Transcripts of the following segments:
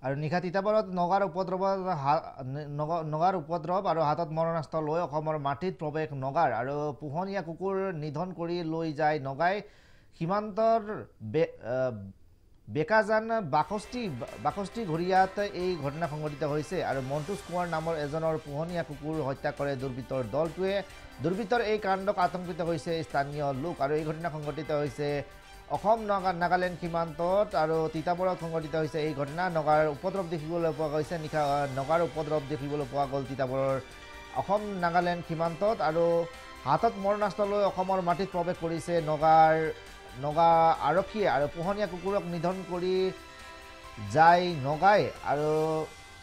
আৰু নিশা তিতাবৰত নগাৰ উপদ্ৰৱ আৰু হাতত মৰণাস্ত্ৰ লৈ অসমৰ মাটিত প্ৰৱেশ নগাৰ আৰু পোহনীয়া কুকুৰ নিধন কৰি লৈ যায় নগাই সীমান্তৰ বেকাজান বাকষ্টি ঘৰিয়াত এই ঘটনা সংঘটিত হৈছে আৰু মন্টুজ কুমাৰ নামৰ এজনৰ পোহনীয়া কুকুৰ হত্যা কৰে দুৰ্বৃত্তৰ দলটোৱে দুৰ্বৃত্তৰ এই কাণ্ডক আতংকিত হৈছে স্থানীয় লোক আৰু এই ঘটনা সংঘটিত হৈছে অসম নাগালেণ্ড সীমান্তত আৰু তিতাবৰত সংঘটিত হৈছে এই ঘটনা নগাৰ উপদ্ৰৱ দেখিবলৈ পোৱা গৈছে নিশা নগাৰ উপদ্ৰৱ দেখিবলৈ পোৱা গ'ল তিতাবৰৰ অসম নাগালেণ্ড সীমান্তত আৰু হাতত মৰণাস্ত্ৰ লৈ অসমৰ মাটিত প্ৰৱেশ কৰিছে নগা আৰক্ষীয়ে আৰু পোহনীয়া কুকুৰক নিধন কৰি যায় নগাই আৰু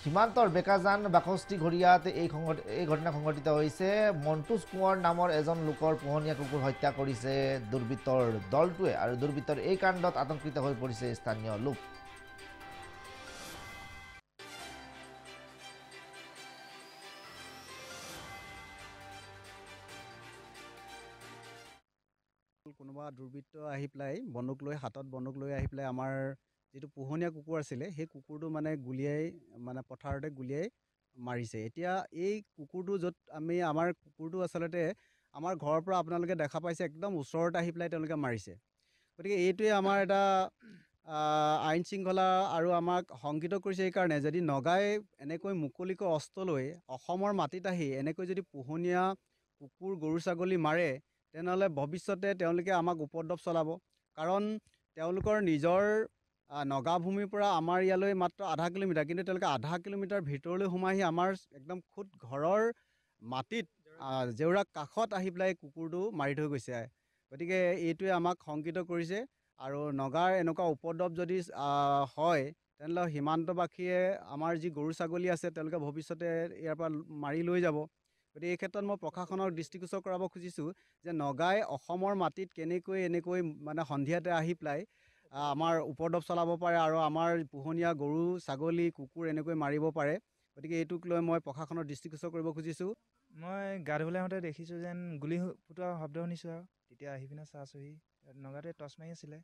সীমান্তৰ বেকাজান বাকষ্টি ঘৰিয়াত এই ঘটনা সংঘটিত হৈছে মন্টুজ কোঁৱৰ নামৰ এজন লোকৰ পোহনীয়া কুকুৰ হত্যা কৰিছে দুৰ্বৃত্তৰ দলটোৱে আৰু দুৰ্বৃত্তৰ এই কাণ্ডত আতংকিত হৈ পৰিছে স্থানীয় লোক কোনোবা দুৰ্বৃত্ত আহি পেলাই হাতত বন্দুক লৈ আহি পেলাই আমাৰ যিটো পোহনীয়া কুকুৰ আছিলে সেই কুকুৰটো মানে পথাৰতে গুলিয়াই মাৰিছে। এতিয়া এই কুকুৰটো য'ত আমাৰ কুকুৰটো আচলতে আমাৰ ঘৰৰ পৰা আপোনালোকে দেখা পাইছে একদম ওচৰত আহি পেলাই তেওঁলোকে মাৰিছে। গতিকে এইটোৱে আমাৰ এটা আইন শৃংখলা আৰু আমাক শংকিত কৰিছে এইকাৰণে যদি নগাই এনেকৈ মুকলিকৈ অস্ত্ৰ লৈ অসমৰ মাটিত আহি এনেকৈ যদি পোহনীয়া কুকুৰ গৰু ছাগলী মাৰে তেনেহ'লে ভৱিষ্যতে তেওঁলোকে আমাক উপদ্ৰৱ চলাব। কাৰণ তেওঁলোকৰ নিজৰ নগাভূমিৰ পৰা আমাৰ ইয়ালৈ মাত্ৰ আধা কিলোমিটাৰ, কিন্তু তেওঁলোকে আধা কিলোমিটাৰ ভিতৰলৈ সোমাই আহি আমাৰ একদম খুদ ঘৰৰ মাটিত জেওৰাৰ কাষত আহি পেলাই কুকুৰটো মাৰি থৈ গৈছে। গতিকে এইটোৱে আমাক শংকিত কৰিছে আৰু নগাৰ এনেকুৱা উপদ্ৰৱ যদি হয় তেনেহ'লে সীমান্তবাসীয়ে আমাৰ যি গৰু ছাগলী আছে তেওঁলোকে ভৱিষ্যতে ইয়াৰ পৰা মাৰি লৈ যাব। গতিকে এই ক্ষেত্ৰত মই প্ৰশাসনক দৃষ্টিগোচৰ কৰাব খুজিছোঁ যে নগাই অসমৰ মাটিত কেনেকৈ এনেকৈ সন্ধিয়াতে আহি পেলাই আমাৰ উপদ্ৰৱ চলাব পাৰে আৰু আমাৰ পোহনীয়া গৰু ছাগলী কুকুৰ এনেকৈ মাৰিব পাৰে। গতিকে এইটোক লৈ মই প্ৰশাসনৰ দৃষ্টিগোচৰ কৰিব খুজিছোঁ। মই গা ধুবলৈ আহোঁতে দেখিছোঁ যেন গুলি ফুটোৱা শব্দ শুনিছোঁ আৰু তেতিয়া আহি পিনে চাইছোঁহি নগাটোৱে টৰ্চ মাৰি আছিলে।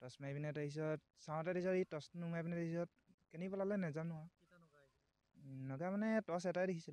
টৰ্চ মাৰি পিনে তাৰপিছত চাওঁতে দেখিছোঁ ই টৰ্চটো নুমাই পিনে তাৰপিছত কেনি পলালে নাজানো আৰু নগা টৰ্চ এটাই দেখিছিলোঁ।